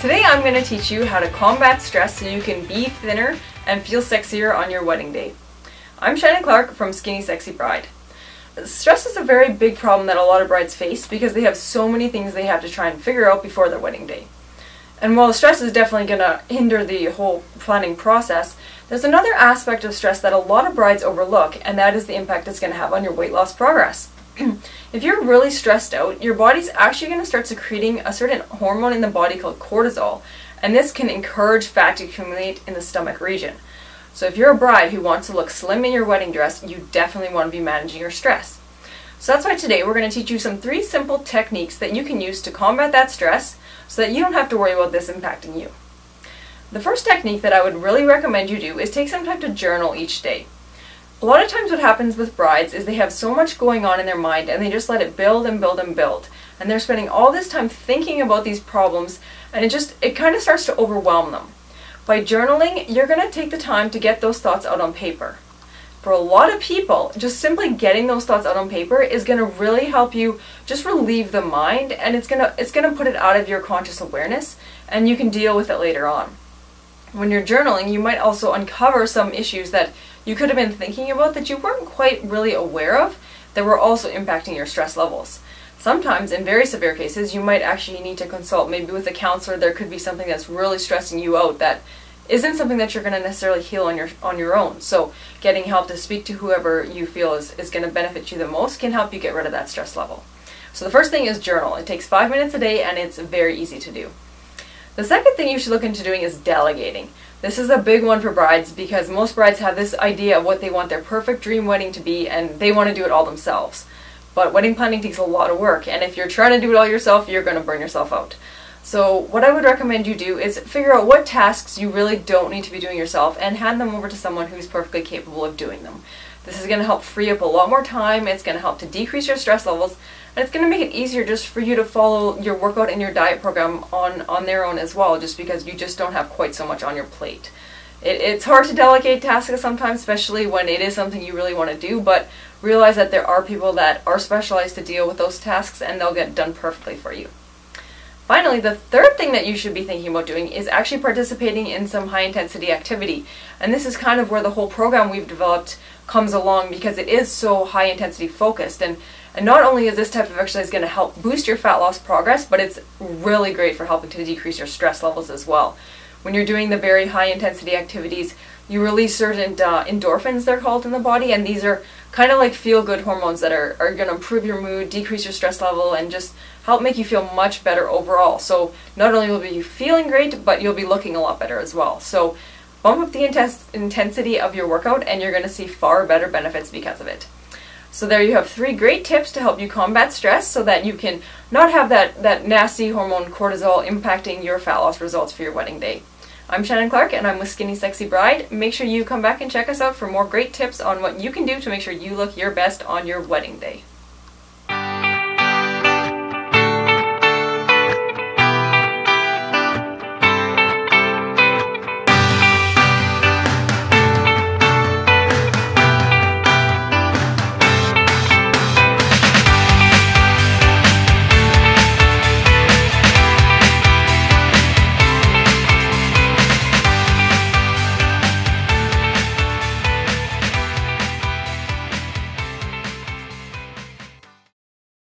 Today I'm going to teach you how to combat stress so you can be thinner and feel sexier on your wedding day. I'm Shannon from Skinny Sexy Bride. Stress is a very big problem that a lot of brides face because they have so many things they have to try and figure out before their wedding day. And while the stress is definitely going to hinder the whole planning process, there's another aspect of stress that a lot of brides overlook, and that is the impact it's going to have on your weight loss progress. If you're really stressed out, your body's actually going to start secreting a certain hormone in the body called cortisol, and this can encourage fat to accumulate in the stomach region. So if you're a bride who wants to look slim in your wedding dress, you definitely want to be managing your stress. So that's why today we're going to teach you some 3 simple techniques that you can use to combat that stress so that you don't have to worry about this impacting you. The first technique that I would really recommend you do is take some time to journal each day. A lot of times what happens with brides is they have so much going on in their mind and they just let it build and build and build. And they're spending all this time thinking about these problems, and it kind of starts to overwhelm them. By journaling, you're going to take the time to get those thoughts out on paper. For a lot of people, just simply getting those thoughts out on paper is going to really help you just relieve the mind, and it's going to put it out of your conscious awareness, and you can deal with it later on. When you're journaling, you might also uncover some issues that you could have been thinking about that you weren't quite really aware of that were also impacting your stress levels. Sometimes, in very severe cases, you might actually need to consult maybe with a counselor. There could be something that's really stressing you out that isn't something that you're going to necessarily heal on your own. So getting help to speak to whoever you feel is going to benefit you the most can help you get rid of that stress level. So the first thing is journal. It takes 5 minutes a day and it's very easy to do. The second thing you should look into doing is delegating. This is a big one for brides because most brides have this idea of what they want their perfect dream wedding to be, and they want to do it all themselves. But wedding planning takes a lot of work, and if you're trying to do it all yourself, you're going to burn yourself out. So what I would recommend you do is figure out what tasks you really don't need to be doing yourself and hand them over to someone who's perfectly capable of doing them. This is going to help free up a lot more time, it's going to help to decrease your stress levels, and it's going to make it easier just for you to follow your workout and your diet program on their own as well, just because you just don't have quite so much on your plate. It's hard to delegate tasks sometimes, especially when it is something you really want to do, but realize that there are people that are specialized to deal with those tasks and they'll get done perfectly for you. Finally, the third thing that you should be thinking about doing is actually participating in some high-intensity activity. And this is kind of where the whole program we've developed comes along, because it is so high-intensity focused. And not only is this type of exercise going to help boost your fat loss progress, but it's really great for helping to decrease your stress levels as well. When you're doing the very high-intensity activities, you release certain endorphins, they're called, in the body, and these are kind of like feel-good hormones that are going to improve your mood, decrease your stress level, and just help make you feel much better overall. So not only will you be feeling great, but you'll be looking a lot better as well. So bump up the intensity of your workout and you're going to see far better benefits because of it. So there you have 3 great tips to help you combat stress so that you can not have that nasty hormone cortisol impacting your fat loss results for your wedding day. I'm Shannon and I'm with Skinny Sexy Bride. Make sure you come back and check us out for more great tips on what you can do to make sure you look your best on your wedding day.